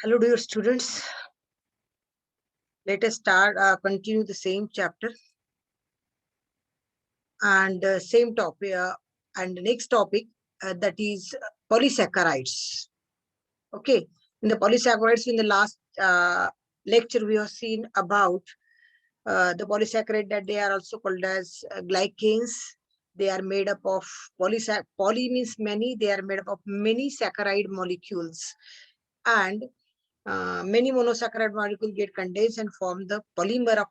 Hello, dear students. Let us continue the same chapter and same topic and the next topic that is polysaccharides. Okay, in the polysaccharides, in the last lecture, we have seen about the polysaccharide that they are also called as glycans. They are made up of poly means many. They are made up of many saccharide molecules, and many monosaccharide molecules get condensed and form the polymer of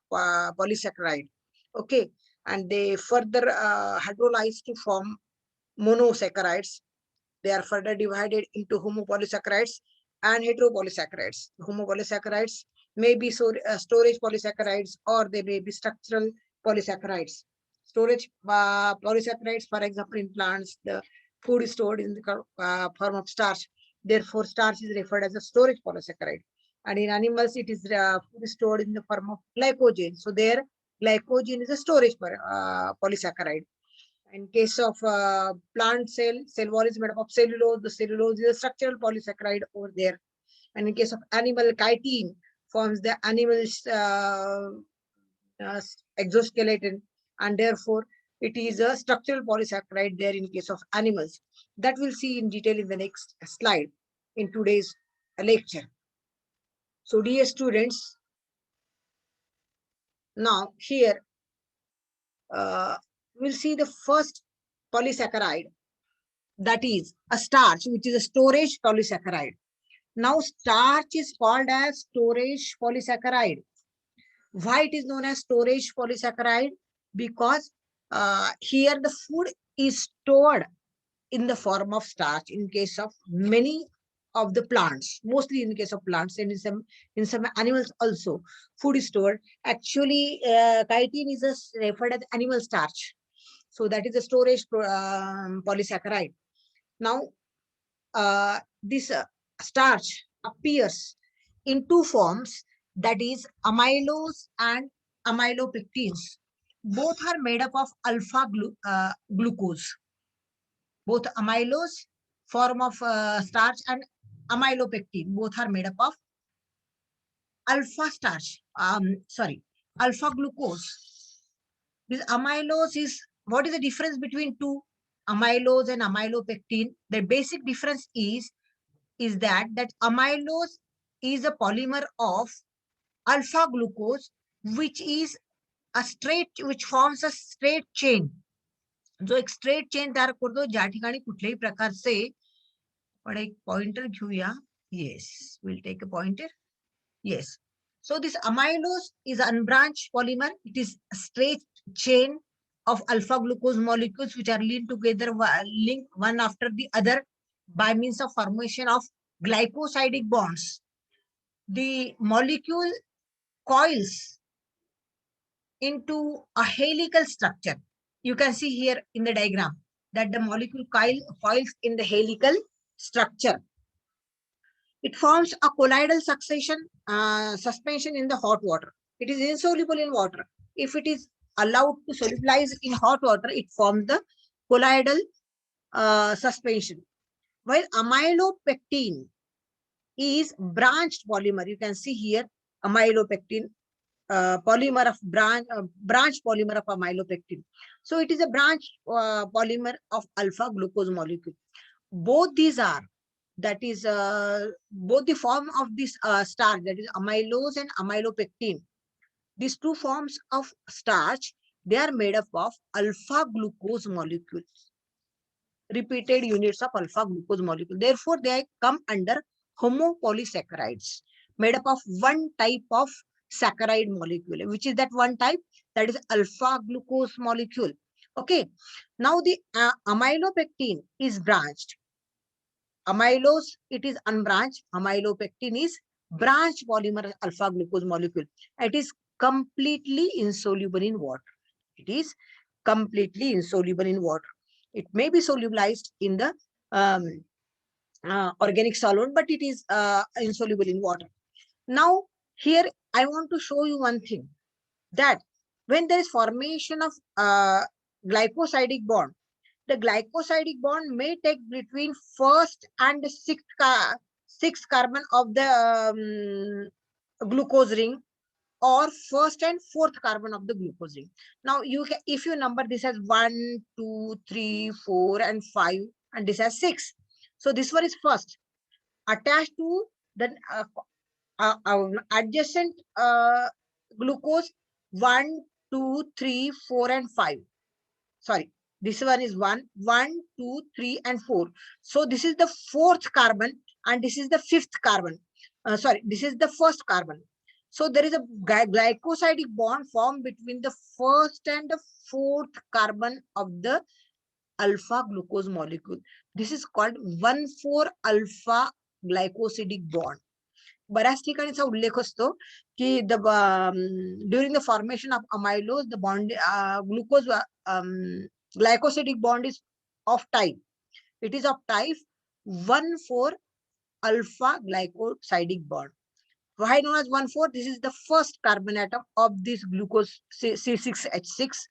polysaccharide. Okay, and they further hydrolyze to form monosaccharides. They are further divided into homopolysaccharides and heteropolysaccharides. Homopolysaccharides may be storage polysaccharides or they may be structural polysaccharides. Storage polysaccharides, for example, in plants, the food is stored in the form of starch. Therefore, starch is referred as a storage polysaccharide. And in animals, it is food is stored in the form of glycogen. So, there, glycogen is a storage polysaccharide. In case of plant cell wall is made up of cellulose. The cellulose is a structural polysaccharide over there. And in case of animal, chitin forms the animal's exoskeleton, and therefore it is a structural polysaccharide there in case of animals. That we'll see in detail in the next slide in today's lecture. So, dear students, now here we'll see the first polysaccharide, that is a starch, which is a storage polysaccharide. Now, starch is called as storage polysaccharide. Why it is known as storage polysaccharide? Because here the food is stored in the form of starch in case of many of the plants, mostly in case of plants, and in some animals also food is stored. Actually, chitin is referred as animal starch. So that is a storage polysaccharide. Now, this starch appears in two forms, that is amylose and amylopectins. Both are made up of alpha glucose. Both amylose form of starch and amylopectin both are made up of alpha starch. Alpha glucose. This amylose is, what is the difference between two, amylose and amylopectin? The basic difference is that amylose is a polymer of alpha glucose, which forms a straight chain. जो एक straight chain तयार करतो ज्या ठिकाणी कुठल्याही प्रकारचे, पण एक पॉइंटर घेऊया. Yes, will take a pointer. Yes. So this amylose is an unbranched polymer. It is a straight chain of alpha glucose molecules which are linked together, linked one after the other by means of formation of glycosidic bonds. The molecule coils into a helical structure. You can see here in the diagram that the molecule coils in the helical structure. It forms a colloidal suspension in the hot water. It is insoluble in water. If it is allowed to solubilize in hot water, it forms the colloidal suspension. While amylopectin is branched polymer. You can see here amylopectin, polymer of branch polymer of amylopectin. So it is a branch polymer of alpha glucose molecule. Both these are, that is both the form of this starch, that is amylose and amylopectin. These two forms of starch, they are made up of alpha glucose molecules, repeated units of alpha glucose molecule. Therefore, they come under homopolysaccharides, made up of one type of saccharide molecule. Which is that one type? That is alpha glucose molecule. Okay. Now the amylopectin is branched. Amylose, it is unbranched. Amylopectin is branched polymer alpha glucose molecule. It is completely insoluble in water. It is completely insoluble in water. It may be solubilized in the organic solvent, but it is insoluble in water. Now, here I want to show you one thing, that when there is formation of glycosidic bond, the glycosidic bond may take between first and sixth 6th carbon of the glucose ring, or first and fourth carbon of the glucose ring. Now if you number this as 1, 2, 3, 4 and 5, and this has 6. So this one is first. Attached to the adjacent glucose 1, 2, 3, 4 and 5. Sorry, this one is 1, 1, 2, 3 and 4. So this is the fourth carbon and this is the fifth carbon. Sorry, this is the first carbon. So there is a glycosidic bond formed between the first and the fourth carbon of the alpha glucose molecule. This is called 1,4-alpha glycosidic bond. बऱ्याच ठिकाणीचा उल्लेख असतो की during the formation of amylose, the bond glucose glycosidic bond is of type. It is of type 1,4-alpha glycosidic bond. Why known as 1,4? This is the first carbon atom of this glucose C6H6.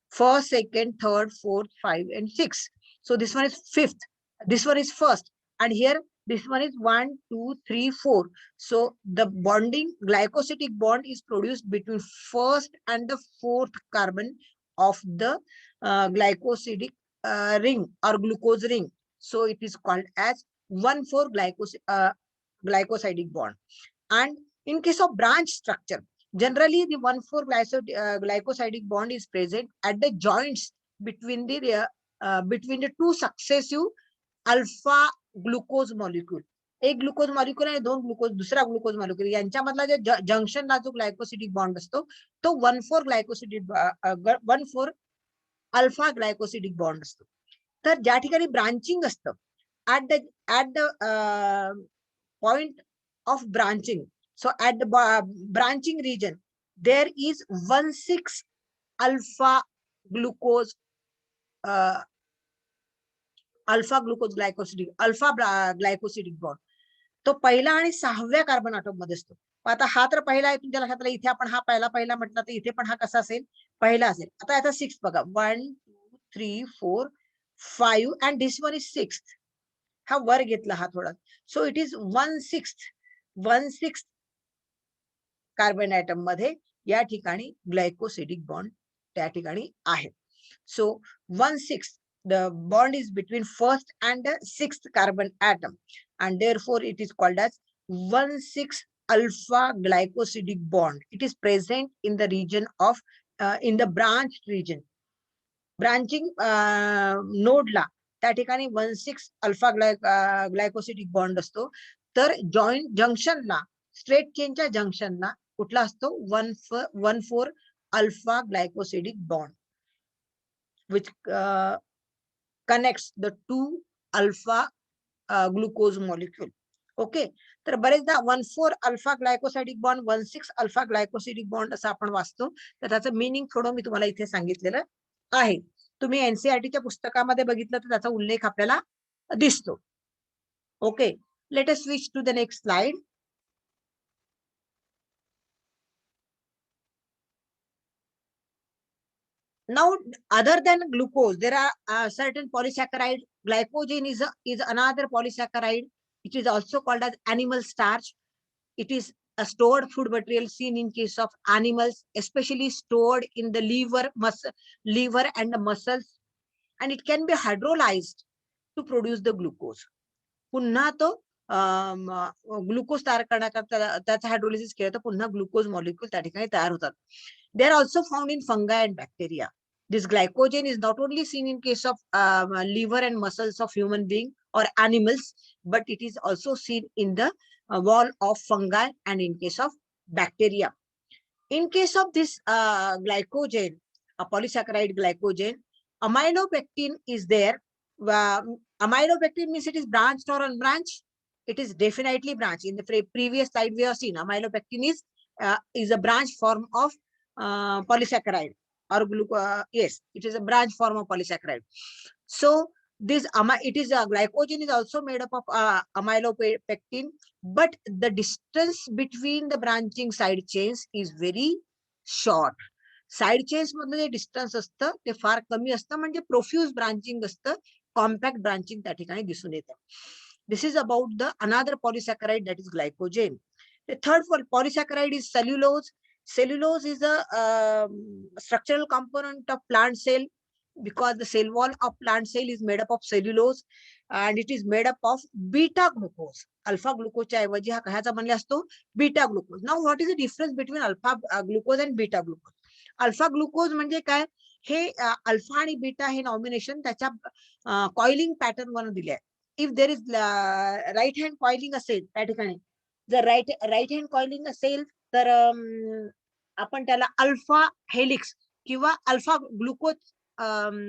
First, second, third, fourth, 5 and 6. So this one is fifth. This one is first. And here this one is 1, 2, 3, 4. So the bonding glycosidic bond is produced between first and the fourth carbon of the glycosidic ring or glucose ring. So it is called as 1,4 glycosidic bond. And in case of branch structure, generally the 1,4 glycosidic bond is present at the joints between the two successive alpha glucose molecule. एक glucose molecule आणि दोन glucose दुसरा glucose molecule यांच्यामधला जे जंक्शनला जो glycosidic bond असतो तो 1,4 alpha glycosidic bond असतो. तर ज्या ठिकाणी ब्रांचिंग असतं at the point of branching, so at the branching region there is 1,6 alpha glucose glycosidic bond. तो पहिला आणि 6व्या कार्बन अटॉम मध्ये असतो. आता हा तर पहिला आहे तुमच्या लक्षात आला. इथे आपण हा पहिला म्हटलं तर इथे पण हा कसा असेल? पहिला असेल. आता याचा 6 बघा, 1, 2, 3, 4, 5 and this one is 6th. हा वर घेतला हा थोडा. सो इट इज 1/6 कार्बन ऍटम मध्ये या ठिकाणी ग्लायकोसिडिक बॉन्ड त्या ठिकाणी आहे. सो 1/6 the bond is between first and the 6th carbon atom, and therefore it is called as 1,6 alpha glycosidic bond. It is present in the region of in the branched region. Branching node ला त्या ठिकाणी 1,6 alpha glycosidic bond असतो. तर joint जंक्शनला straight चेनच्या जंक्शनला कुठला असतो? 1,4 alpha glycosidic bond which connects the two alpha glucose molecule. Okay, तर बरेचदा 1,4 alpha glycosidic bond 1,6 alpha glycosidic bond असं आपण वाचतो. तर त्याचं मीनिंग थोडं मी तुम्हाला इथे सांगितलेलं आहे. तुम्ही एनसीईआरटीच्या पुस्तकामध्ये बघितलं तर त्याचा उल्लेख आपल्याला दिसतो. Okay, let us switch to the next slide. Now, other than glucose, there are certain polysaccharide. Glycogen is another polysaccharide. It is also called as animal starch. It is a stored food material seen in case of animals, especially stored in the liver and the muscles, and it can be hydrolyzed to produce the glucose. पुन्हा तो glucose तयार करण्याकरता त्याचा hydrolysis केलं तर पुन्हा glucose molecule त्या ठिकाणी तयार होतात. They are also found in fungi and bacteria. This glycogen is not only seen in case of liver and muscles of human being or animals, but it is also seen in the wall of fungi and in case of bacteria. In case of this glycogen, a polysaccharide glycogen, amylopectin is there. Amylopectin means it is branched or unbranched. It is definitely branched. In the previous slide we have seen amylopectin is a branch form of polysaccharide or yes, it is a branch form of polysaccharide. So this glycogen is also made up of amylopectin, but the distance between the branching side chains is very short. Side chains मधलं जे distance असतं ते फार कमी असतं, म्हणजे profuse branching असतं, compact branching त्या ठिकाणी दिसून येतं. This is about the another polysaccharide, that is glycogen. The third polysaccharide is cellulose. Cellulose is a structural component of plant cell, because the cell wall of plant cell is made up of cellulose, and it is made up of beta glucose. Alpha glucose ऐवजी हा कशाचा बनला असतो? Beta glucose. Now what is the difference between alpha glucose and beta glucose? Alpha glucose म्हणजे काय? हे alpha आणि beta हे नॉमिनेशन त्याच्या कॉइलिंग पॅटर्न वर दिले आहे. If there is right hand coiling असेल त्या ठिकाणी, जर राईट हँड कॉइलिंग असेल तर आपण त्याला अल्फा हेलिक्स किंवा अल्फा ग्लुकोज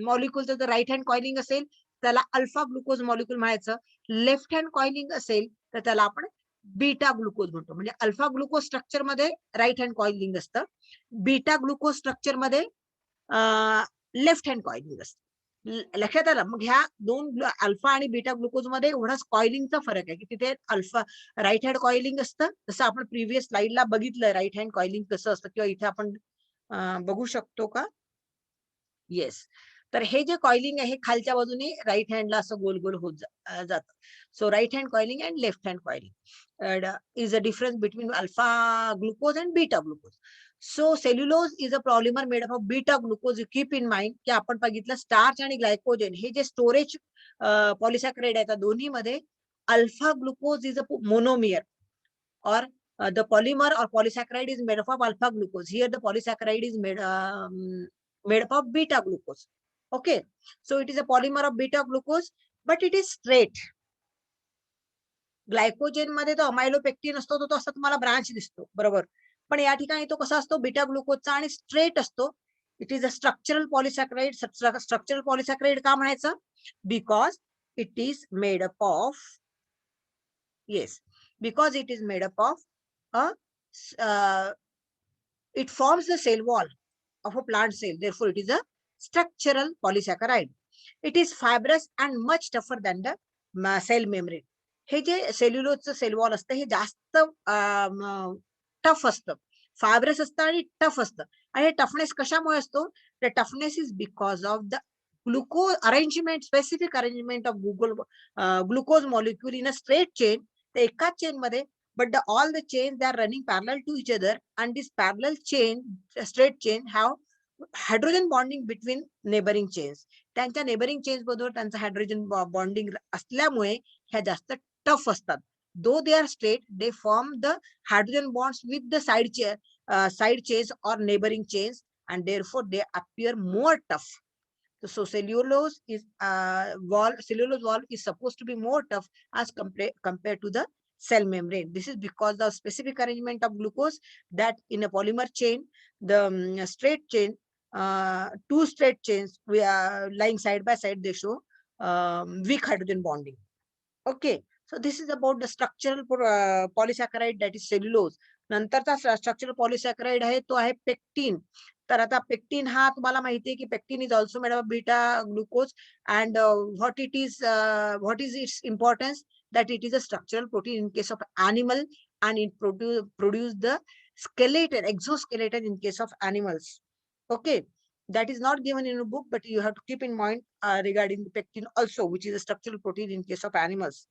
मॉलिक्युलचं जर राईट हँड कॉइलिंग असेल त्याला अल्फा ग्लुकोज मॉलिक्युल म्हणायचं. लेफ्ट हँड कॉइलिंग असेल तर त्याला आपण बीटा ग्लुकोज म्हणतो. म्हणजे अल्फा ग्लुकोज स्ट्रक्चर मध्ये राईट हँड कॉइलिंग असतं, बीटा ग्लुकोज स्ट्रक्चर मध्ये लेफ्ट हँड कॉइलिंग असतं. लक्षात आलं? मग ह्या दोन अल्फा आणि बीटा ग्लुकोज मध्ये एवढाच कॉइलिंगचा फरक आहे की तिथे अल्फा राईट हँड कॉइलिंग असतं, जसं आपण प्रिव्हियस स्लाइडला बघितलं राईट हँड कॉइलिंग कसं असतं, किंवा इथे आपण बघू शकतो का? येस. तर हे जे कॉइलिंग आहे खालच्या बाजूने राईट हँडला असं गोल गोल होत जातं. So right hand coiling and left hand coiling is a difference between alpha glucose and beta glucose. So cellulose is a polymer made up of beta glucose. You keep in mind की आपण बघितलं starch आणि glycogen हे जे storage पॉलिसॅकराइड आहेत दोन्ही मध्ये alpha glucose is a monomer, or the polymer or polysaccharide is made up of alpha glucose. Here the polysaccharide is made up of beta glucose. Okay, so it is a polymer of beta glucose, but it is straight. Glycogen मध्ये तो amylopectin असतो, तो असा तुम्हाला branch दिसतो, बरोबर. पण या ठिकाणी तो कसा असतो? बीटा ग्लुकोजचा आणि स्ट्रेट असतो. It is a structural polysaccharide. Structural polysaccharide का म्हणायचं? Because it is made up of, yes, because it is made up of it forms the cell wall of a plant cell, therefore it is a structural polysaccharide. It is fibrous and much tougher than the cell membrane. हे जे सेल्युलोजचं cell wall असतं हे जास्त tough असतं, fibrous असतं आणि tough असतं. आणि हे टफनेस कशामुळे असतो? The toughness is because of the glucose arrangement, specific arrangement of glucose molecule in a straight chain. The एकाच चेन मध्ये, but all the chains they are running parallel to each other, and this parallel chain, straight chain, have hydrogen bonding between neighboring chains. त्यांच्या neighboring chains बरोबर त्यांचा hydrogen bonding असल्यामुळे ह्या जास्त tough असतात. Though they are straight, they form the hydrogen bonds with the side chains or neighboring chains, and therefore they appear more tough. So cellulose wall is supposed to be more tough as compared to the cell membrane. This is because the specific arrangement of glucose, that in a polymer chain, the straight chain, two straight chains we are lying side by side, they show weak hydrogen bonding. Okay, so this is about the structural polysaccharide, that is cellulose. नंतरचा structural polysaccharide आहे तो आहे pectin. तर आता pectin हा तुम्हाला माहिती आहे की pectin is also made of beta glucose. And what is it's importance? that it is a structural protein in case of animal, and it produce the skeleton, exoskeleton in case of animals. Okay, that is not given in a book, but you have to keep in mind regarding the pectin also, which is a structural protein in case of animals.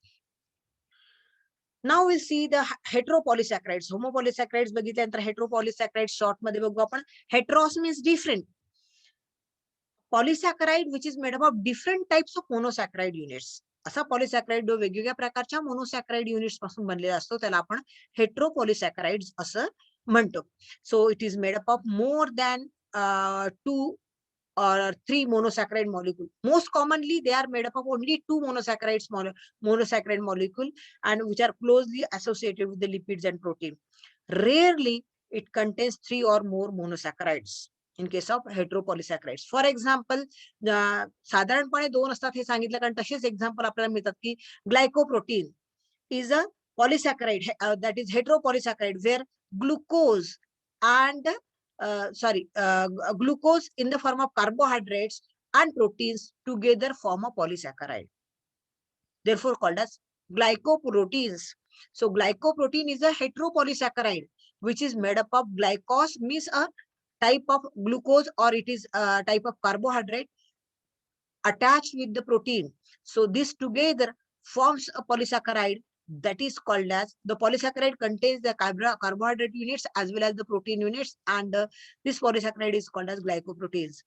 Now we'll see the heteropolysaccharides. Homopolysaccharides बघितल्यानंतर heteropolysaccharides short मध्ये बघू आपण. Heteros means different. Polysaccharide which is made up of different types of monosaccharide units. असा पॉलिसॅकराइड जो वेगवेगळ्या प्रकारच्या मोनोसॅकराइड units पासून बनलेला असतो त्याला आपण हेट्रोपॉलिसॅकराइड्स असं म्हणतो. सो it is made up of more than 2 or 3 monosaccharide molecule. Most commonly they are made up of only 2 monosaccharide molecule, and which are closely associated with the lipids and protein. Rarely it contains 3 or more monosaccharides in case of heteropolysaccharides. For example, साधारणपणे 2 असतात हे सांगितलं, कारण तसेच example आपल्याला मिळतात की glycoprotein is a polysaccharide that is heteropolysaccharide where glucose and glucose in the form of carbohydrates and proteins together form a polysaccharide, therefore called as glycoproteins. So glycoprotein is a heteropolysaccharide which is made up of glycose, means a type of glucose, or it is a type of carbohydrate attached with the protein. So this together forms a polysaccharide that is called as, the polysaccharide contains the carbohydrate units as well as the protein units, and this polysaccharide is called as glycoproteins.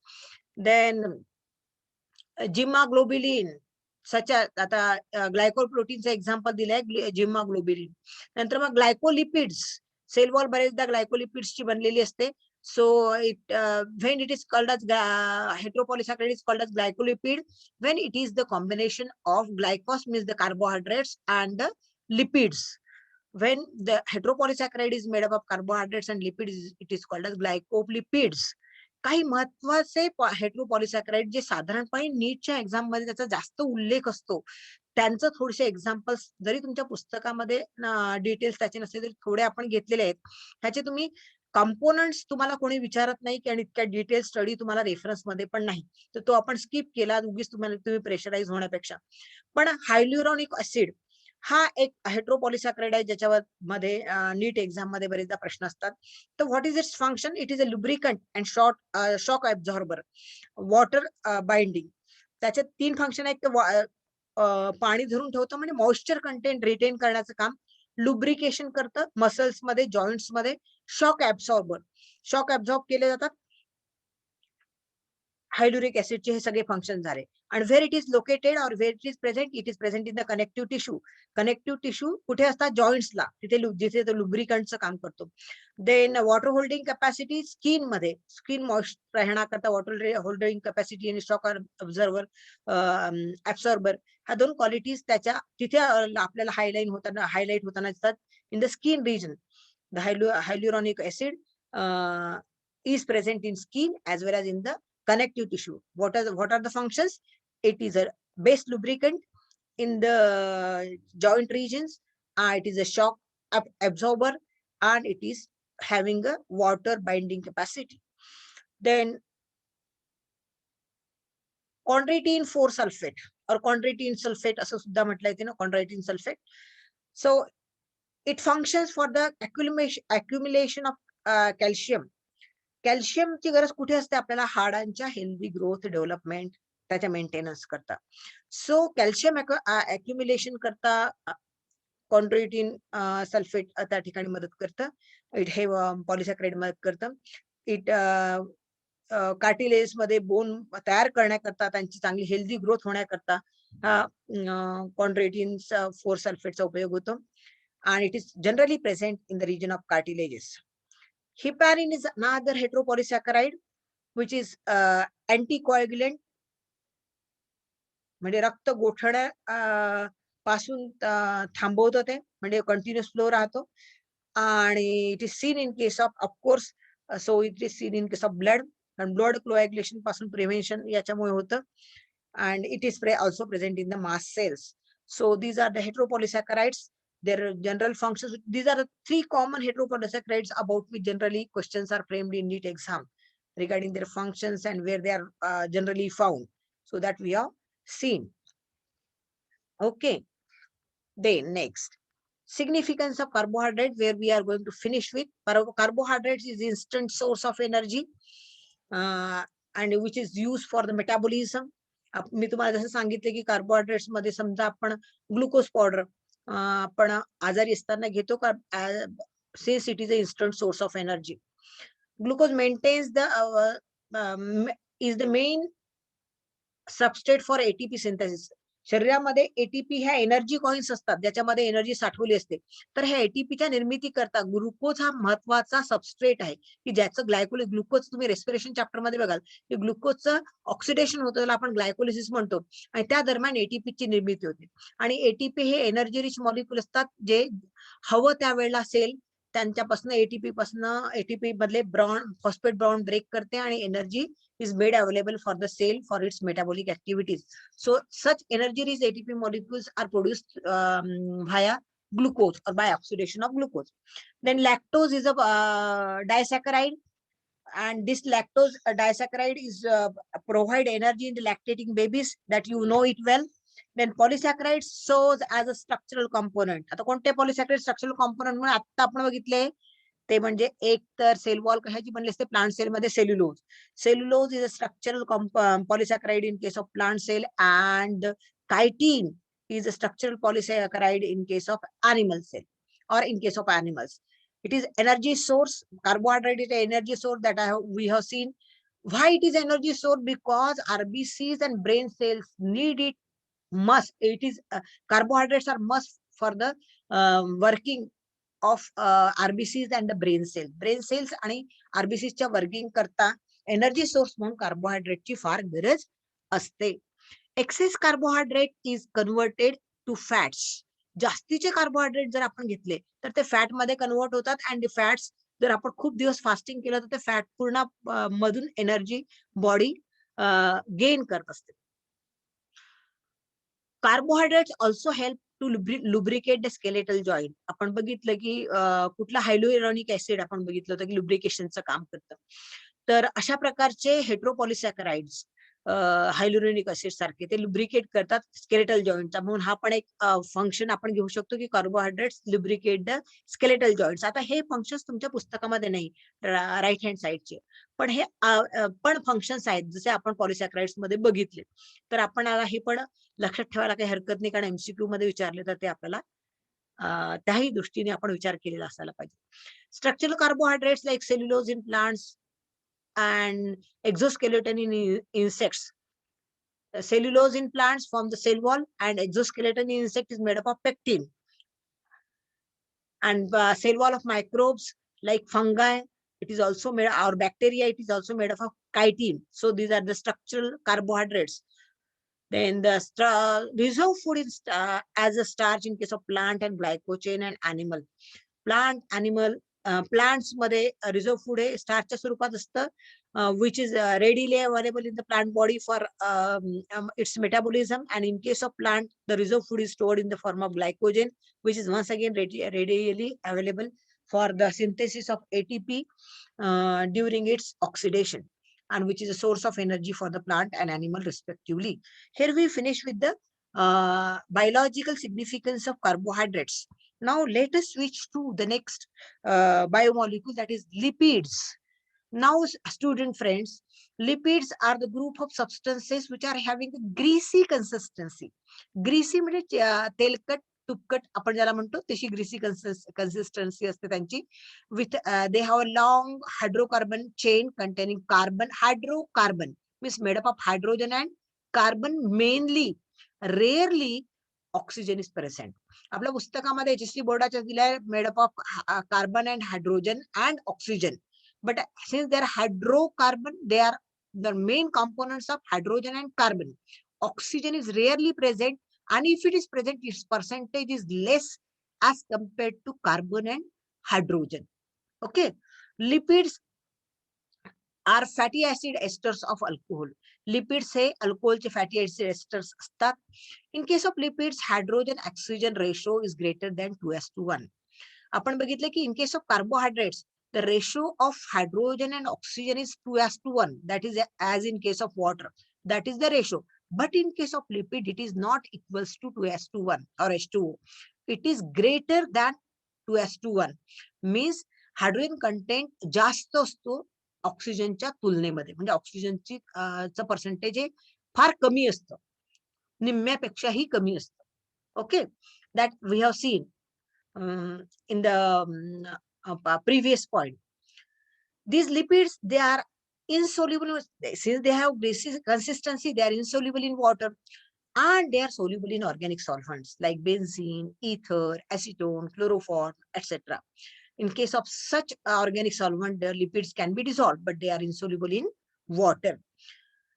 Then जिम्माग्लोबिलिन, सच आता ग्लायकोप्रोटीनचं example दिलंय जिम्माग्लोबिलिन. नंतर मग glycolipids, cell wall बरेचदा ग्लायकोलिपिड्सची बनलेली असते. So when it is called as heteropolysaccharide is called as glycolipid when it is the combination of glycose, means the carbohydrates, and the lipids. When the heteropolysaccharide is made up of carbohydrates and lipids, it is called as glycolipids. काही महत्वाचे हेटेरोपॉलिसॅकराइड जे साधारणपणे नीटच्या exam मध्ये त्याचा जास्त उल्लेख असतो, त्यांचं थोडेसे एक्झाम्पल्स जरी तुमच्या पुस्तकामध्ये डिटेल्स त्याचे नसले तरी थोडे आपण घेतलेले आहेत. ह्याचे तुम्ही कंपोनंट्स तुम्हाला कोणी विचारत नाही की आणि इतक्या डिटेल स्टडी तुम्हाला रेफरन्स मध्ये पण नाही, तर तो आपण स्किप केला उगीच तुम्ही प्रेशराईज होण्यापेक्षा. पण हायल्युरॉनिक ऍसिड हा एक हेटेरोपॉलिसॅकराइड आहे ज्याच्यावर मध्ये नीट एक्झाम मध्ये बरेचदा प्रश्न असतात. तर what is its function? It is a lubricant and shock absorber, water binding. त्याचे 3 फंक्शन आहेत. पाणी धरून ठेवतं म्हणजे मॉइश्चर कंटेंट रिटेन करण्याचं काम, लुब्रिकेशन करतं मसल्स मध्ये, जॉइंट्स मध्ये, शॉक ऍब्सॉर्बर, शॉक ऍब्झॉर्ब केले जातात. हायलुरिक ऍसिडचे हे सगळे फंक्शन झाले. आणि व्हेर इट इज लोकेटेड और where it is present in the connective tissue. Connective tissue कुठे असतात? जॉइंट्सला, तिथे जिथे तो लुब्रिकंटचं काम करतो. Then water holding capacity skin मध्ये, स्किन मॉइश्चर राहण्याकरता वॉटर होल्डिंग कॅपॅसिटी आणि शॉक ऑब्झर्वर ऍब्सॉर्बर, ह्या 2 क्वालिटीज त्याच्या तिथे आपल्याला हायलाइट होताना दिसतात in the skin region. The hyaluronic acid is present in skin as well as in the connective tissue. What are the functions? It is a base lubricant in the joint regions, it is a shock absorber, and it is having a water binding capacity. Then chondroitin 4 sulfate or chondroitin sulfate असं सुद्धा म्हटलं येते ना, chondroitin sulfate. So it functions for the accumulation of calcium. कॅल्शियमची गरज कुठे असते आपल्याला? हाडांच्या healthy growth, development, त्याच्या मेंटेनन्स करता. सो कॅल्शियम अक्युम्युलेशन करता कॉन्ड्रोइटिन सल्फेट त्या ठिकाणी मदत करतं. इट हे पॉलिसॅकराइड मदत करतं. इट कार्टिलेज मध्ये बोन तयार करण्याकरता, त्यांची चांगली हेल्दी ग्रोथ होण्याकरता कॉन्ड्रोइटिन 4 सल्फेटचा उपयोग होतो. आणि it is generally present in the region of cartilages. Heparin is another heteropolysaccharide which is anticoagulant, म्हणजे रक्त गोठण्या पासून थांबवतं ते, म्हणजे कंटिन्युअस फ्लो राहतो. आणि it is seen in case of course, so it is seen in case of blood, आणि blood coagulation पासून prevention याच्यामुळे होतं. and it is also present in the mast cells. So these are the heteropolysaccharides, their general functions. These are the 3 common heteropolysaccharides about which generally questions are framed in NEET exam regarding their functions and where they are generally found. So that we have seen. Okay. Then next, significance of carbohydrates, where we are going to finish with. Carbohydrates is instant source of energy and which is used for the metabolism. मी तुम्हाला जसं सांगितलं की carbohydrates मध्ये समजा आपण glucose powder आपण आजारी असताना घेतो का, since it is a instant source of energy. Glucose maintains is the main substrate for ATP synthesis. शरीरामध्ये एटीपी ह्या एनर्जी कॉइन्स असतात ज्याच्यामध्ये एनर्जी साठवली असते. तर ह्या एटीपीच्या निर्मिती करता ग्लुकोज हा महत्वाचा सबस्ट्रेट आहे की ज्याचं ग्लुकोज तुम्ही रेस्पिरेशन चॅप्टर मध्ये बघाल की ग्लुकोजचं ऑक्सिडेशन होतं, त्याला आपण ग्लायकोलिसिस म्हणतो, आणि त्या दरम्यान एटीपीची निर्मिती होते. आणि एटीपी हे एनर्जी रिच मॉलिक्युल असतात जे हवं त्यावेळेला सेल त्यांच्यापासून एटीपी मधले फॉस्फेट बॉन्ड ब्रेक करते आणि energy is made available for the cell for its metabolic activities. So such energy rich ATP molecules are produced via glucose or by oxidation of glucose. Then lactose is a disaccharide, and this lactose disaccharide is provide energy in the lactating babies, that you know it well. Then polysaccharides serves as a structural component. आता कोणते पॉलिसॅकराइड structural component म्हणून आता आपण बघितले ते म्हणजे एक तर सेल वॉल कशाची बनली असते, प्लांट सेल मध्ये cellulose. Cellulose is a structural polysaccharide in case of plant cell, and chitin is a structural polysaccharide in case of animal cell or in case of animals. It is energy source. Carbohydrate is an energy source that we have seen. Why it is energy source? Because RBCs and brain cells need it. Must it is carbohydrates are must for the working of RBCs and the brain cells. Brain cells आणि RBCs च्या working करता energy source म्हणून कार्बोहायड्रेटची फार गरज असते. Excess carbohydrate is converted to fats. जास्तीचे carbohydrate जर आपण घेतले तर ते फॅट मध्ये कन्वर्ट होतात आणि फॅट्स जर आपण खूप दिवस फास्टिंग केलं तर ते फॅट पूर्ण मधून एनर्जी बॉडी गेन करत असते. Carbohydrates also help to lubricate the skeletal joint. आपण बघितलं की कुठला हायलोयुरॉनिक ऍसिड आपण बघितलं होतं की लुब्रिकेशनचं काम करतं. तर अशा प्रकारचे हेट्रोपॉलिसॅकराइड्स हायलोयुरॉनिक ऍसिड सारखे ते लुब्रिकेट करतात स्केलेटल जॉईंटचा. म्हणून हा पण एक फंक्शन आपण घेऊ शकतो की carbohydrates lubricate the skeletal joints. आता हे फंक्शन्स तुमच्या पुस्तकामध्ये नाही राईट हँड साईडचे, पण हे पण फंक्शन्स आहेत जसे आपण पॉलिसॅकराइड्स मध्ये बघितले. तर आपण हे पण लक्षात ठेवायला काही हरकत नाही, कारण एमसीक्यू मध्ये विचारले तर ते आपल्याला त्याही दृष्टीने आपण विचार केलेला असायला पाहिजे. Structural carbohydrates like cellulose in plants and exoskeleton in insects. Cellulose in plants form the cell wall, and exoskeleton in insect is made up of pectin. And cell wall of microbes like fungi, it is also made, or bacteria, it is also made up of chitin. So these are the structural carbohydrates. Then the reserve food is as a starch in case of plant and glycogen and animal. Plants मध्ये reserve food हे स्टार्चच्या स्वरूपात असतं, which is readily available in the plant body for its metabolism. And in case of plant, the reserve food is stored in the form of glycogen, which is once again readily available for the synthesis of ATP during its oxidation, and which is a source of energy for the plant and animal respectively. Here we finish with the biological significance of carbohydrates. Now let us switch to the next biomolecule, that is lipids. Now student friends, lipids are the group of substances which are having a greasy consistency. Greasy म्हणजे तेलकट तुपकट आपण ज्याला म्हणतो तशी greasy consistency असते त्यांची. With they have a long hydrocarbon chain containing carbon. Hydrocarbon means made up of hydrogen and carbon mainly. Rarely oxygen is present. आपल्या पुस्तकामध्ये एचएससी बोर्डाच्या दिलाय made up of carbon and hydrogen and oxygen. But since they are hydrocarbon, they are the main components of hydrogen and carbon. Oxygen is rarely present, and if it is present, its percentage is less as compared to carbon and hydrogen. Okay, lipids are fatty acid esters of alcohol. Lipids हे अल्कोहोलचे fatty acid esters असतात. In case of lipids, hydrogen oxygen ratio is greater than 2:1. आपण बघितले की in case of carbohydrates, the ratio of hydrogen and oxygen is 2:1. That is as in case of water. That is the ratio. But in case of lipid, it is not equals to 2:1 or H2O. It is greater than 2:1. Means hydrogen content जास्त असतो ऑक्सिजनच्या तुलनेमध्ये. म्हणजे ऑक्सिजनची percentage हे फार कमी असतं, निम्म्यापेक्षाही कमी असतं. Okay, that we have seen in the previous point. These lipids, they are insoluble. Since they have basic consistency, they are insoluble in water, and they are soluble in organic solvents like benzene, ether, acetone, chloroform, etc. In case of such organic solvent, the lipids can be dissolved, but they are insoluble in water.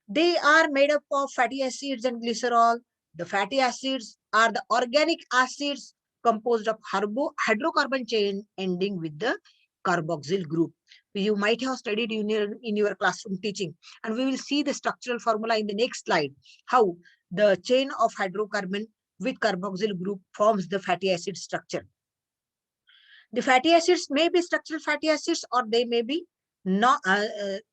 They are made up of fatty acids and glycerol. The fatty acids are the organic acids composed of hydrocarbon chain ending with the carboxyl group. You might have studied in your classroom teaching, and we will see the structural formula in the next slide, how the chain of hydrocarbon with carboxyl group forms the fatty acid structure. The fatty acids may be structural fatty acids, or they may be not.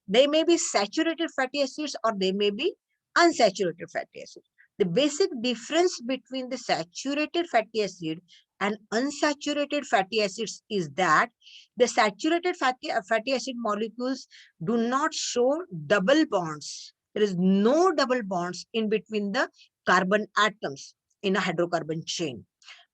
They may be saturated fatty acids, or they may be unsaturated fatty acids. The basic difference between the saturated fatty acid and unsaturated fatty acids is that the saturated fatty acid molecules do not show double bonds. There is no double bonds in between the carbon atoms. in a hydrocarbon chain.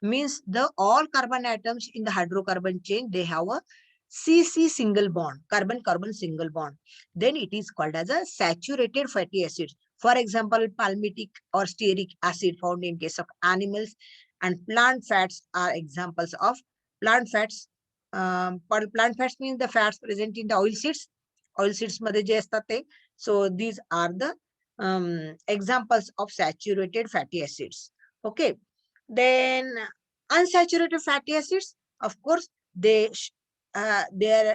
Means the all carbon atoms in the hydrocarbon chain, they have a CC single bond, carbon-carbon single bond. Then it is called as a saturated fatty acid. For example, palmitic or stearic acid found in case of animals, and plant fats are examples of plant fats. Plant fats means the fats present in the oil seeds. Oil seeds मध्ये जे असतात ते. So these are the examples of saturated fatty acids. Okay. Then unsaturated fatty acids, of course, there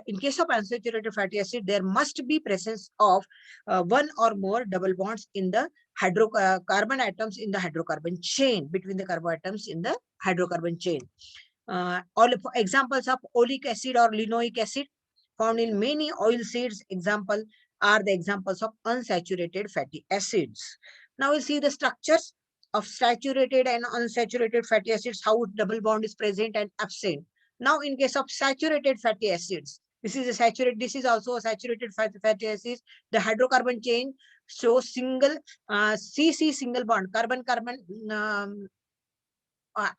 in case of unsaturated fatty acid, there must be presence of one or more double bonds in the carbon atoms in the hydrocarbon chain, between the carbon atoms in the hydrocarbon chain. All examples of oleic acid or linoleic acid found in many oil seeds example are the examples of unsaturated fatty acids. Now we'll see the structures of saturated and unsaturated fatty acids, how double bond is present and absent. Now in case of saturated fatty acids, this is also a saturated fatty acids. The hydrocarbon chain shows single CC single bond, carbon-carbon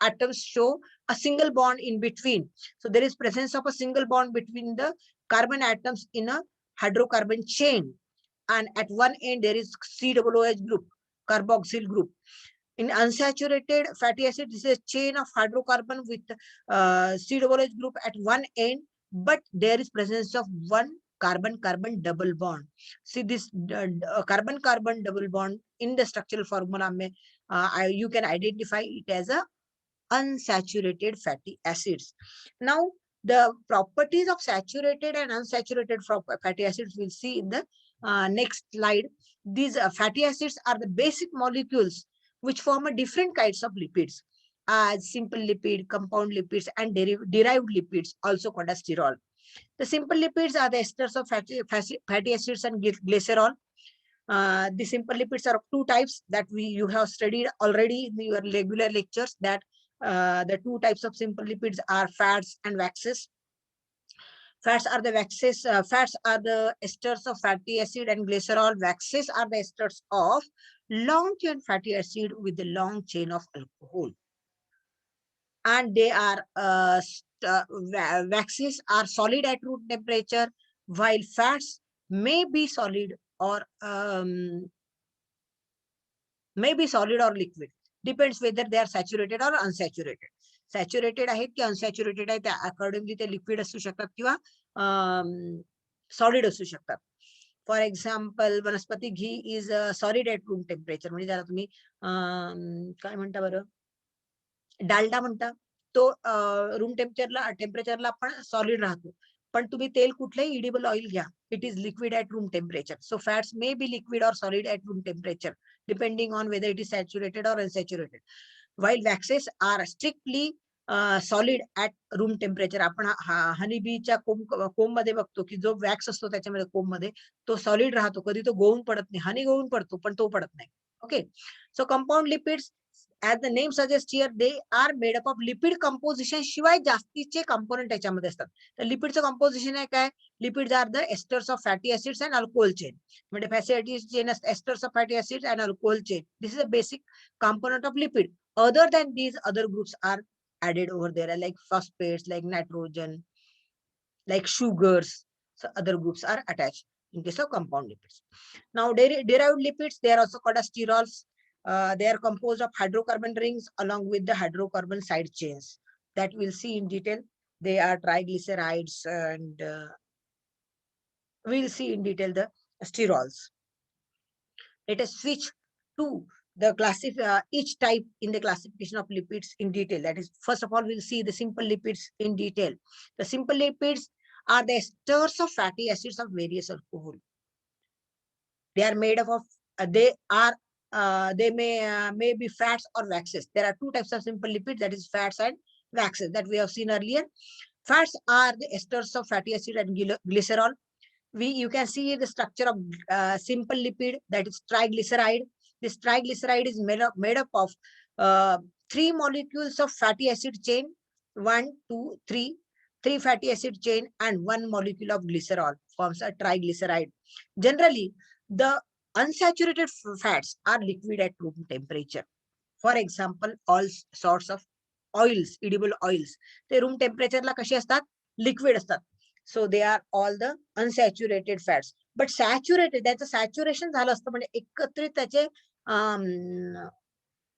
atoms show a single bond in between. So there is presence of a single bond between the carbon atoms in a hydrocarbon chain. And at one end, there is COOH group, carboxyl group. In unsaturated fatty acid, this is a chain of hydrocarbon with COOH group at one end, but there is presence of one carbon-carbon double bond. See this carbon-carbon double bond in the structural formula, you can identify it as a unsaturated fatty acids. Now, the properties of saturated and unsaturated fatty acids we'll see in the next slide. These fatty acids are the basic molecules which form a different kinds of lipids, as simple lipid, compound lipids, and derived lipids, also called as sterol. The simple lipids are the esters of fatty acids and glycerol. The simple lipids are of two types that you have studied already in your regular lectures, that the two types of simple lipids are fats and waxes. Fats are the waxes. Fats are the esters of fatty acid and glycerol. Waxes are the esters of long chain fatty acid with the long chain of alcohol. And they are waxes are solid at room temperature, while fats may be solid or liquid. Depends whether they are saturated or unsaturated. Saturated आहेत की unsaturated आहे, त्या accordingly ते liquid असू शकतात किंवा solid असू शकतात. For example vanaspati ghee is solid at room temperature, म्हणजे त्याला तुम्ही काय म्हणता बरं, डालडा म्हणता. तो रूम टेम्परेचरला आपण सॉलिड राहतो. पण तुम्ही तेल कुठलंही इडिबल ऑइल घ्या, it is liquid at room temperature. So fats may be liquid और solid at room temperature depending on whether it is saturated और unsaturated. while waxes are strictly solid at room temperature. आपण हनीबीच्या कोंब मध्ये बघतो की जो wax असतो त्याच्यामध्ये कोंब मध्ये तो सॉलिड राहतो, कधी तो गळून पडत नाही. हनी गळून पडतो पण तो पडत नाही. Okay. So compound lipids, as the name suggests here, they are made up of lipid composition शिवाय जास्तीचे कंपोनेंट त्याच्यामध्ये असतात. तर लिपिडचं कंपोजिशन आहे काय? Lipids are the esters of fatty acids and alcohol chain. म्हणजे fatty chain esters of fatty acids and alcohol chain. This is a basic component of lipid. Other than these, other groups are added over there, like phosphates, like nitrogen, like sugars. So other groups are attached in case of compound lipids. Now derived lipids, they are also called as sterols. They are composed of hydrocarbon rings along with the hydrocarbon side chains that we'll see in detail. They are triglycerides, and we'll see in detail the sterols. Let us switch to the each type in the classification of lipids in detail. That is, first of all, we'll see the simple lipids in detail. The simple lipids are the esters of fatty acids of various alcohol. They are made up of, they may be fats or waxes. There are two types of simple lipids, that is fats and waxes, that we have seen earlier. Fats are the esters of fatty acid and glycerol. You can see the structure of simple lipid, that is triglyceride. This triglyceride is made up of 3 molecules of fatty acid chain, 1, 2, 3, 3 fatty acid chain, and 1 molecule of glycerol forms a triglyceride. Generally, the unsaturated fats are liquid at room temperature. For example, all sorts of oils, edible oils. ते room temperature ला कसे असतात? Liquid असतात. So they are all the unsaturated fats. But saturated, त्याचं saturation झालं असतं म्हणजे एकत्रित त्याचे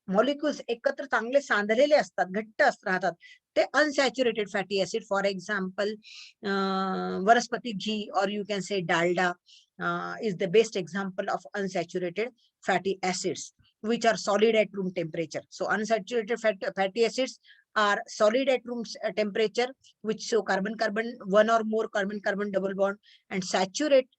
मॉलिक्युल्स एकत्र चांगले सांधलेले असतात, घट्ट राहतात, ते unsaturated fatty acid. For example vanaspati घी, और you can say Dalda is the best example of unsaturated fatty acids which are solid at room temperature. So unsaturated fatty acids are solid at room temperature, which show carbon-carbon, one or more carbon-carbon double bond, and saturate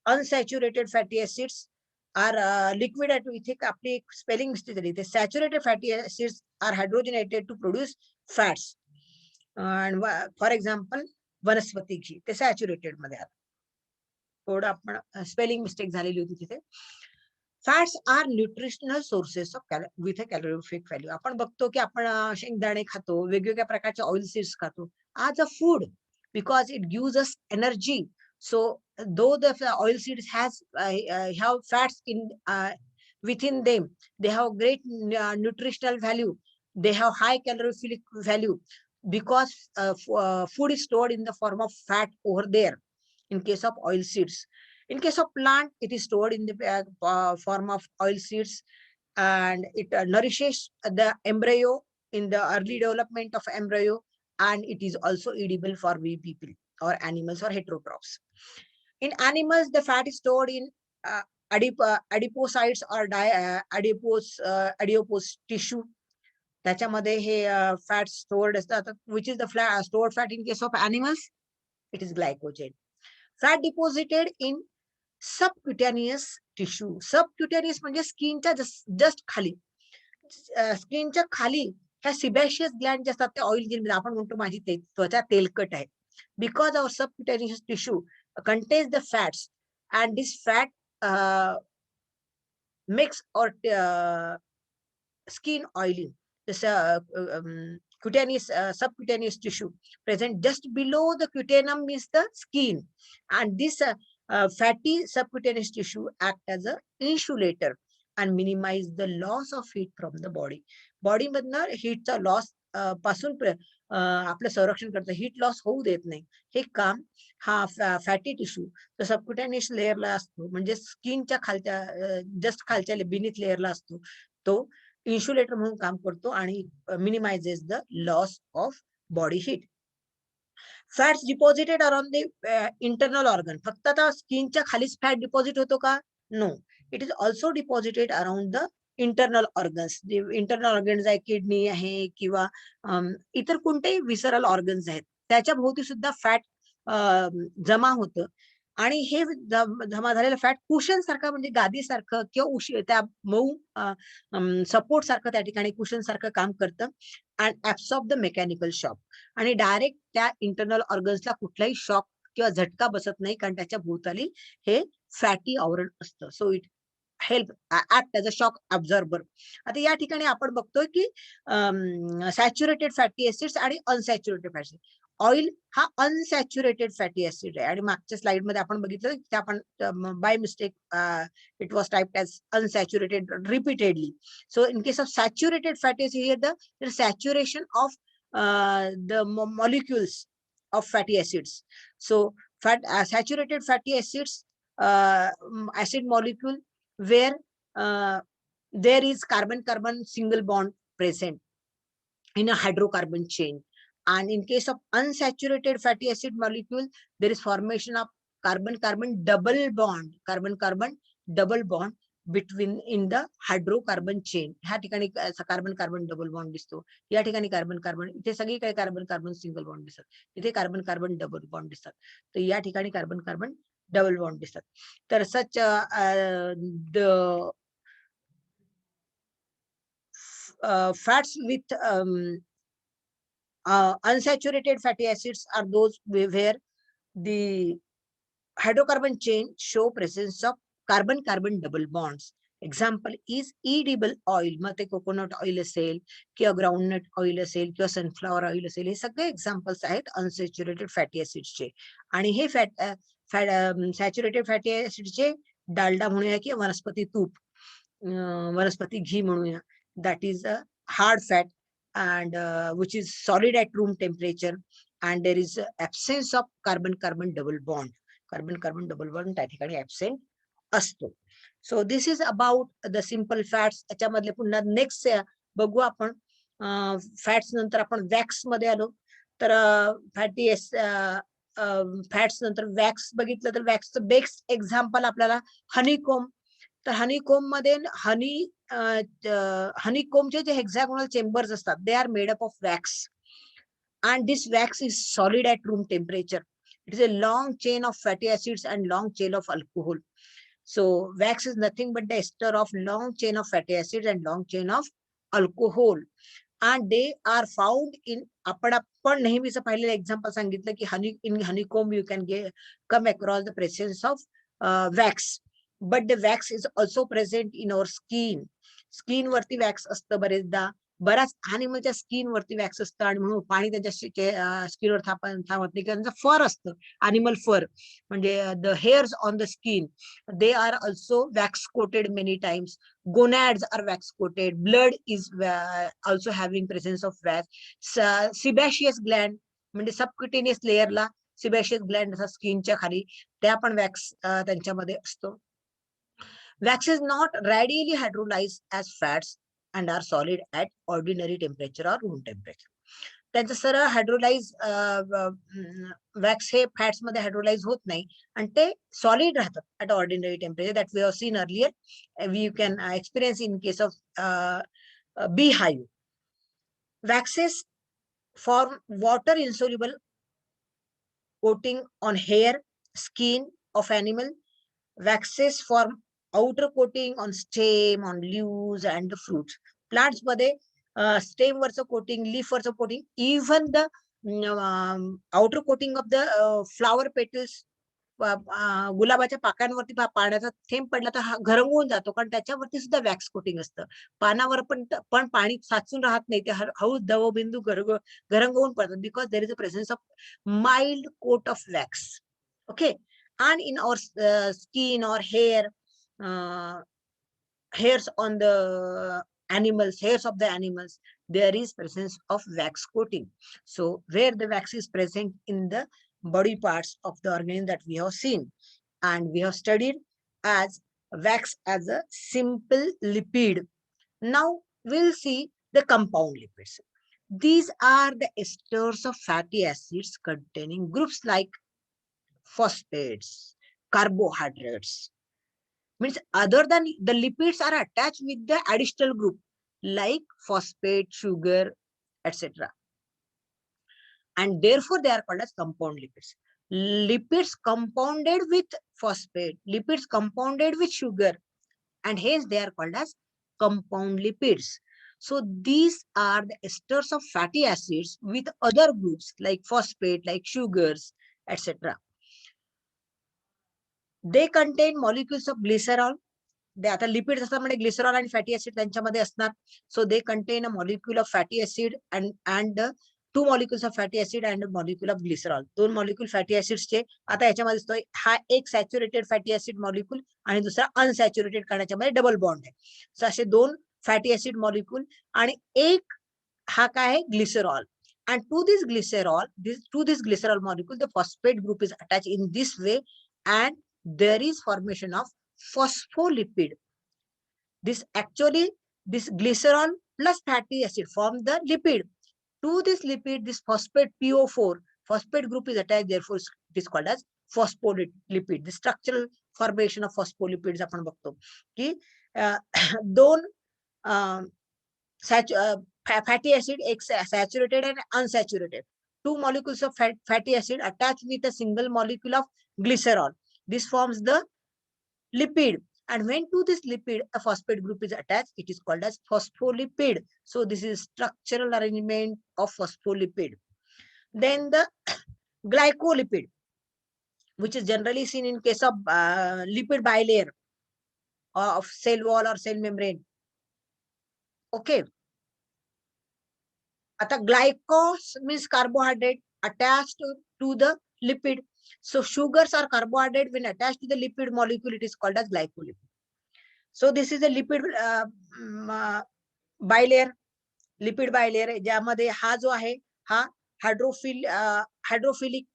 unsaturated fatty acids are liquid at, इथे आपली एक spelling mistake झाली. ते saturated fatty acids are hydrogenated to produce fats. आणि for example vanaspati ghee ते saturated मध्ये आलं. थोडं आपण स्पेलिंग मिस्टेक झालेली होती तिथे. Fats are nutritional sources of with a calorific value. आपण बघतो की आपण शेंगदाणे खातो, वेगवेगळ्या प्रकारचे ऑइल सीड्स खातो as a food because it gives us energy. So though the oil seeds have fats in within them, they have great nutritional value. They have high calorific value because food is stored in the form of fat over there. In case of oil seeds, in case of plant, it is stored in the form of oil seeds, and it nourishes the embryo in the early development of embryo, and it is also edible for we people or animals or heterotrophs. In animals, the fat is stored in adipocytes or adipose tissue. त्याच्यामध्ये हे fat stored असतात. Which is the stored fat in case of animals? It is glycogen. Fat deposited in subcutaneous tissue. Subcutaneous म्हणजे स्किनच्या just खाली, स्किनच्या खाली ह्या सिबॅशियस Gland जे असतात ते oil Gland, आपण म्हणतो माझी त्वचा तेलकट आहे. Because our subcutaneous tissue contains the fats, and this fat makes our skin oily. This subcutaneous tissue present just below the cutaneum is the skin, and this fatty subcutaneous tissue act as a insulator and minimize the loss of heat from the body. Body मधनं हीटचा loss पासून आपलं संरक्षण करतं, heat loss होऊ देत नाही. हे काम हा फॅटी टिश्यू तो सबक्युटेनियस लेअरला असतो, म्हणजे स्किनच्या खालच्या जस्ट खालच्या बिनिथ लेअरला असतो, तो इन्सुलेटर म्हणून काम करतो आणि minimises the loss of body heat. Fats deposited around the internal organ. फक्त आता स्किनच्या खालीच फॅट डिपॉझिट होतो का? No, it is also deposited around the internal organs. जे इंटरनल ऑर्गन्स आहे, किडनी आहे किंवा इतर कोणतेही विसरल ऑर्गन्स आहेत, त्याच्या भोवती सुद्धा फॅट जमा होतं. आणि हे जमा झालेलं फॅट कुशन सारखं म्हणजे गादी सारखं किंवा त्या मऊ सपोर्ट सारखं त्या ठिकाणी कुशन सारखं काम करतं and absorb the mechanical shock. आणि डायरेक्ट त्या इंटरनल ऑर्गन्सला कुठलाही शॉक किंवा झटका बसत नाही, कारण त्याच्या भोवताली हे फॅटी आवरण असतं. So it help act as a shock absorber. आता या ठिकाणी आपण बघतोय की सॅच्युरेटेड फॅटी एसिड्स आणि अनसॅच्युरेटेड फॅटी. ऑइल हा अनसॅच्युरेटेड फॅटी ऍसिड आहे, आणि मागच्या स्लाइड मध्ये आपण बघितलं की आपण by mistake it was typed as unsaturated repeatedly. So in case of saturated fatty acid, here the saturation of the molecules of fatty acids. So saturated fatty acids, acid molecule where there is carbon-carbon single bond present in a hydrocarbon chain. And in case of unsaturated fatty acid molecule, there is formation of carbon-carbon double bond, carbon-carbon double bond between in the hydrocarbon chain. ह्या ठिकाणी carbon carbon double bond दिसतो, या ठिकाणी carbon carbon, इथे सगळीकडे carbon carbon single bond दिसतात, इथे carbon carbon double bond दिसतात, तर या ठिकाणी कार्बन कार्बन डबल बॉन्ड दिसतात. तर सच the fats with unsaturated fatty acids are those where the hydrocarbon chain show presence of carbon-carbon double bonds, example is edible oil. मग ते कोकोनट ऑइल असेल किंवा ग्राउंडनट ऑइल असेल किंवा सनफ्लॉवर ऑइल असेल, हे सगळे एक्झाम्पल्स आहेत अनसॅच्युरेटेड फॅटी ऍसिड्सचे. आणि हे सॅच्युरेटेड फॅटी ऍसिडचे डालडा म्हणूया किंवा वनस्पती तूप, वनस्पती घी म्हणूया, that is a hard fat and which is solid at room temperature, and there is absence of carbon carbon double bond. Carbon carbon double bond त्या ठिकाणी absent असतो. So this is about the simple fats. याच्यामधले पुन्हा next बघू आपण. Fats नंतर आपण wax मध्ये आलो. तर फॅटी फॅट्स नंतर वॅक्स बघितलं तर वॅक्सचं बेस्ट एक्झाम्पल आपल्याला हनीकोम. तर हनीकोम मध्ये हनीकोमचे जे हेक्सागोनल चेंबर्स असतात, they are made up of wax, and this wax is solid at room temperature. It is a long chain of fatty acids and long chain of alcohol. So wax is nothing but the ester of long chain of fatty acids and long chain of alcohol, and they are found in, आपण नेहमीच पाहिलेलं example सांगितलं की in honeycomb you can come across the presence of wax, but the wax is also present in our skin. Skin वरती wax असतं बरेचदा. बऱ्याच अॅनिमलच्या skin वरती वॅक्स असतं आणि म्हणून पाणी त्यांच्या स्किनवर थांबत नाही, त्यांचं फर असतं, अॅनिमल फर, म्हणजे the hairs on the skin, they are also wax coated many times. Gonads are wax coated. Blood is also having presence of wax. Sebaceous gland म्हणजे सबक्युटेनियस लेअरला सिबॅशियस ग्लँड असतात स्किनच्या खाली, त्या पण वॅक्स त्यांच्यामध्ये असतो. Wax is not readily hydrolyzed as fats and are solid at ordinary temperature or room temperature. त्यांचं सरळ hydrolyse wax हे fats मध्ये हायड्रोलाइज होत नाही आणि ते सॉलिड राहतात at ordinary temperature, that we have seen earlier. We can experience in case of beehive. Waxes form water insoluble coating on hair, skin of animal. Waxes form outer coating on stem, on leaves and the fruits. Plants मध्ये stem वरचं coating, leaf वरचं coating, even the outer coating of the flower petals, गुलाबाच्या पाकांवरती पाण्याचा थेंब पडला तर घरंगून जातो, कारण त्याच्यावरती सुद्धा वॅक्स कोटिंग असतं. पानावर पण पाणी साचून राहत नाही, ते हळूच दवबिंदू घरंगवून पडतात, because there is a presence of mild coat of wax. Okay. And in our skin or hairs on the animals, hairs of the animals, there is presence of wax coating. So where the wax is present in the body parts of the organism that we have seen and we have studied as wax as a simple lipid. Now we'll see the compound lipids. These are the esters of fatty acids containing groups like phosphates, carbohydrates. Means other than the lipids are attached with the additional group like phosphate, sugar, etc. And therefore they are called as compound lipids. Lipids compounded with phosphate, lipids compounded with sugar, and hence they are called as compound lipids. So these are the esters of fatty acids with other groups like phosphate, like sugars, etc. They contain molecules of glycerol. ते आता lipids असतात म्हणजे glycerol आणि fatty acid त्यांच्यामध्ये असणार. So they contain a molecule of fatty acid and 2 molecules of fatty acid and molecule of glycerol. 2 molecule fatty ऍसिड्सचे आता याच्यामध्ये दिसतोय हा एक सॅच्युरेटेड फॅटी ऍसिड मॉलिक्यूल आणि दुसरा अनसॅच्युरेटेड करण्याच्या डबल बॉन्ड आहे. सो असे 2 फॅटी ऍसिड मॉलिक्यूल आणि एक हा काय आहे glycerol. And to this glycerol molecule, the phosphate group is attached in this way, and there is formation of phospholipid. This glycerol plus fatty acid form the lipid. To this lipid, this phosphate PO4, phosphate group is attached, therefore it is called as phospholipid. The structural formation of phospholipids आपण बघतो की दोन fatty acid, saturated and unsaturated. 2 molecules of fatty acid attached with a single molecule of glycerol. This forms the lipid. And when to this lipid a phosphate group is attached, it is called as phospholipid. So this is structural arrangement of phospholipid. Then the glycolipid, which is generally seen in case of lipid bilayer. of cell wall or cell membrane. Okay. Ata glycose means carbohydrate attached to the lipid. So sugars are carbohydrate when attached to the lipid molecule, it is called as glycolipid. So this is a lipid bilayer, lipid bilayer ज्यामध्ये हा जो आहे हा hydrophilic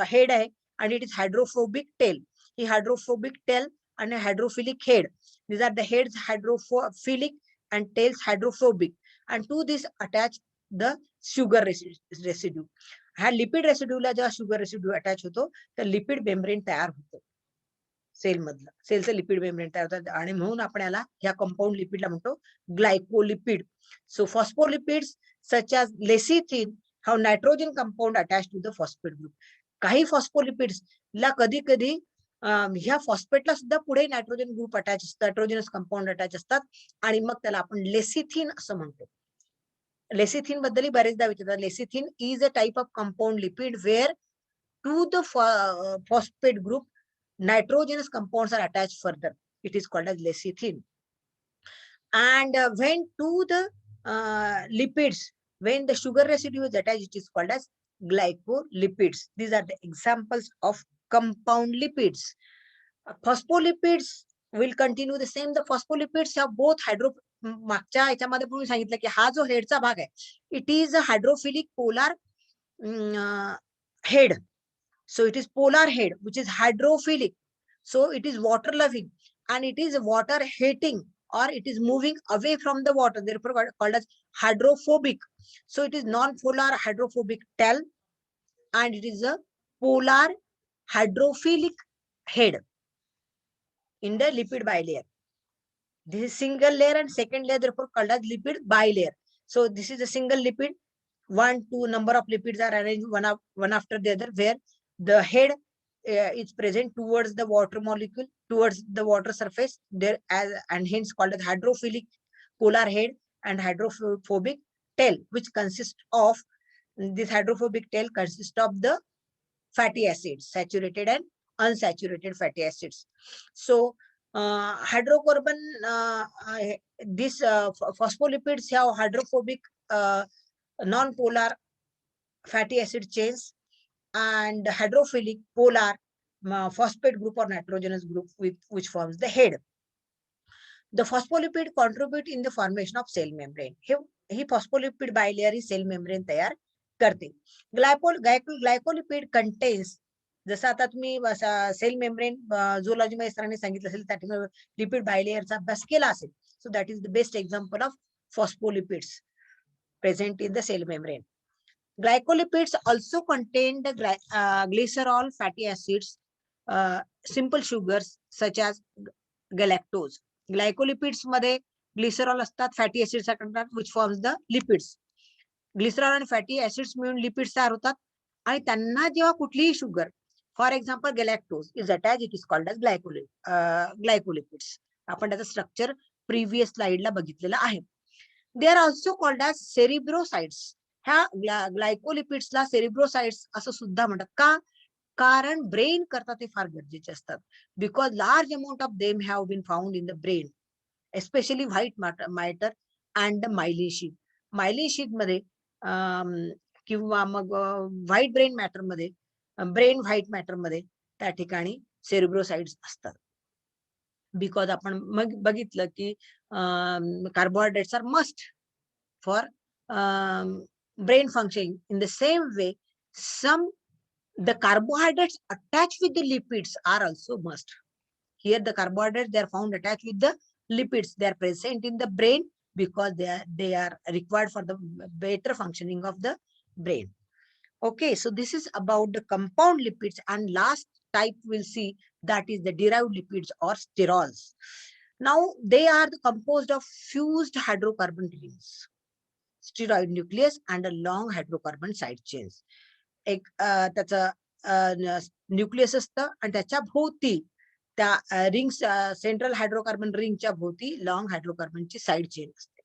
head आहे and it is hydrophobic tail. He hydrophobic tail and hydrophilic head. These are the heads hydrophilic and tails hydrophobic, and to this attach the sugar residue. हा lipid रेसिड्यूला जेव्हा sugar residue attach होतो तर lipid membrane तयार होतो cell मधलं, सेलचं lipid membrane तयार होतात आणि म्हणून आपण याला ह्या कंपाऊंड लिपिडला म्हणतो glycolipid. So phospholipids such as lecithin have nitrogen compound attached to the phosphate group. काही फॉस्फोलिपिड्स ला कधी कधी ह्या फॉस्फेटला सुद्धा पुढे नायट्रोजन ग्रुप अटॅच असतात, नायट्रोजनस कंपाऊंड अटॅच असतात आणि मग त्याला आपण लेसिथिन असं म्हणतो. लेसिथिन बद्दल बरेचदा विचारतात. Lecithin is a type of compound lipid where to the phosphate group nitrogenous compounds are attached further. It is called as lecithin. And when to the lipids, when the sugar residue is attached, it is called as glycolipids. These are the examples of compound lipids. Phospholipids will continue the same. The phospholipids have both मागच्या याच्यामध्ये पण सांगितलं की हा जो हेडचा भाग आहे, it is a hydrophilic polar head. So it is polar head, which is hydrophilic. So it is water loving and it is water hating, or it is moving away from the water, therefore called as hydrophobic. So it is non-polar hydrophobic tail and it is a polar hydrophilic head in the lipid bilayer. This is single layer and second layer, therefore called as lipid bilayer. So this is a single lipid. Two number of lipids are arranged one after the other, where the head is present towards the water molecule, towards the water surface there, and hence called as hydrophilic polar head and hydrophobic tail, which consists of this hydrophobic tail consists of the fatty acids, saturated and unsaturated fatty acids. So hydrocarbon, these phospholipids have hydrophobic non-polar fatty acid chains and hydrophilic polar phosphate group or nitrogenous group which forms the head. The phospholipid contribute in the formation of cell membrane. He phospholipid bilayer cell membrane तयार करते. Glycolipid contains, जसं आता तुम्ही cell membrane zoology मध्ये सरांनी सांगितलं असेल त्या ठिकाणी लिपिड बायलेयरचा अभ्यास केला असेल. So that is the best example of phospholipids present in the cell membrane. Glycolipids also contain the glycerol fatty acids, simple sugars such as galactose. Glycolipids मध्ये glycerol असतात, fatty acids असतात, which forms the lipids. Glycerol and fatty acids मिळून lipids तयार होतात आणि त्यांना जेव्हा कुठलीही sugar, for example galactose is attach, it is called as glycolipids. आपण त्याचं स्ट्रक्चर प्रिव्हियस स्लाइडला बघितलेलं आहे. They are also called as cerebrosides. ह्या ग्लायकोलिपिड्सला सेरिब्रोसाइड्स असं सुद्धा म्हणतात. का? कारण ब्रेन करता ते फार गरजेचे असतात. Because large amount of them have been found in the brain, especially white matter and the myelin sheath. Myelin sheath मध्ये किंवा मग व्हाईट ब्रेन मॅटर मध्ये, ब्रेन व्हाईट मॅटर मध्ये त्या ठिकाणी सेरिब्रोसाइड्स असतात. बिकॉज आपण मग बघितलं की carbohydrates are must for brain functioning. In the same way, the carbohydrates attached with the lipids are also must. Here the carbohydrates, they are found attached with the lipids. They are present in the brain because they are required for the better functioning of the brain. Okay, so this is about the compound lipids, and last type we'll see, that is the derived lipids or sterols. Now they are composed of fused hydrocarbon rings, steroid nucleus and a long hydrocarbon side chains. एक त्याचं nucleus असतं आणि त्याच्या भोवती त्या rings, central hydrocarbon रिंगच्या भोवती long हायड्रोकार्बनची side chain असते.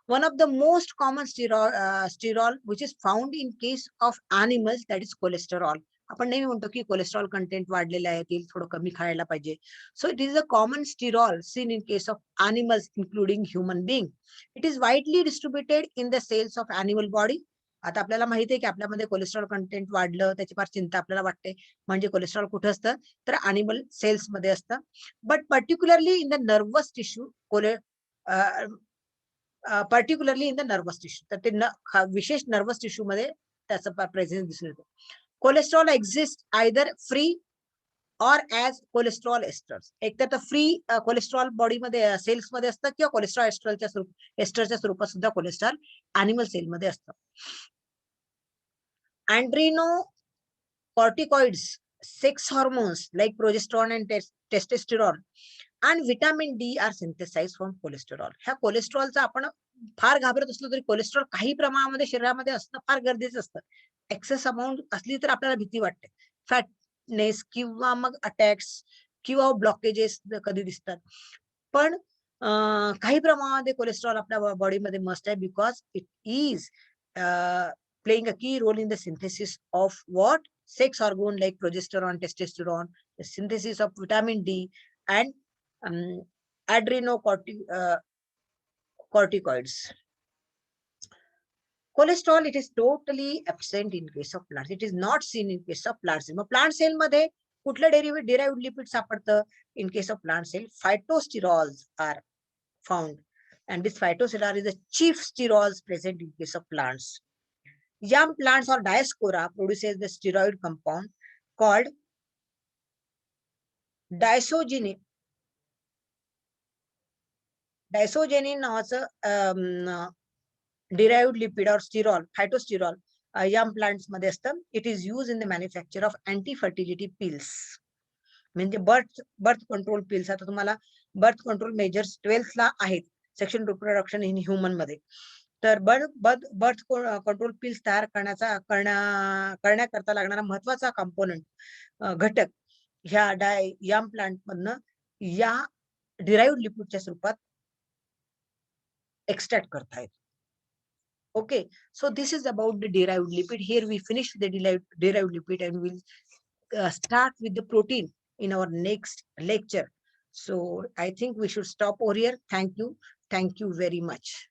One of the most common sterol which is found in case of animals, that is cholesterol. आपण नेहमी म्हणतो की कोलेस्ट्रॉल कंटेंट वाढलेलं आहे, तेल थोडं कमी खायला पाहिजे. So it is a common sterol seen in case of animals including human being. It is widely distributed in the cells of animal body. आता आपल्याला माहिती आहे की आपल्यामध्ये कोलेस्ट्रॉल कंटेंट वाढलं, त्याची फार चिंता आपल्याला वाटते. म्हणजे कोलेस्ट्रॉल कुठं असतं, तर अॅनिमल सेल्स मध्ये असतं. But particularly in the nervous tissue, particularly in the nervous tissue, तर ते विशेष नर्वस टिश्यू मध्ये त्याचा प्रेझेन्स दिसून येतो. कोलेस्ट्रॉल एक्झिस्ट आयदर फ्री और ऍज कोलेस्ट्रॉल एस्टर्स. एक तर फ्री कोलेस्ट्रॉल बॉडीमध्ये सेल्स मध्ये असतं, किंवा कोलेस्ट्रॉल एस्टरच्या स्वरूपात सुद्धा कोलेस्ट्रॉल अॅनिमल सेल मध्ये असतं. अँड्रिनो corticoids, sex hormones like progesterone and testosterone and vitamin D are synthesized from cholesterol. ह्या कोलेस्ट्रॉलचा आपण फार घाबरत असलो तरी कोलेस्ट्रॉल काही प्रमाणामध्ये शरीरामध्ये असणं फार गरजेचं असतं. एक्सेस अमाऊंट असली तर आपल्याला भीती वाटते. फॅटनेस किंवा मग अटॅक्स किंवा ब्लॉकेजेस कधी दिसतात. पण काही प्रमाणामध्ये कोलेस्ट्रॉल आपल्या बॉडीमध्ये मस्ट आहे, because it is playing a key role in the synthesis of what? Sex hormone like progesterone, testosterone, the synthesis of vitamin D and adrenocorticoids. Cholesterol, it is totally absent in case of plants. It is not seen in case of plant cell. Mug plant cell मध्ये कुठलं derived lipid सापडतं? In case of plant cell, phytosterols are found, and this phytosterol is the chief sterols present in case of plants. Young plants or diaspora produces the steroid compound called diazoxanide. Diazoxanide नावाचं derived lipid or sterol, phytosterol, young plants मध्ये असतं. It is used in the manufacture of anti-fertility pills. म्हणजे birth control pills. आता तुम्हाला birth control measures 12th ला आहेत, section reproduction in human मध्ये. तर birth control pills तयार करण्याकरता लागणारा महत्वाचा कंपोनंट घटक ह्या याम प्लांट मधनं या डिराइव्ड लिपिडच्या स्वरूपात एक्सट्रॅक्ट करता येतो. Okay, so this is about the derived lipid. Here we finish the derived lipid, and we'll start with the protein in our next lecture. So I think we should stop over here. Thank you very much.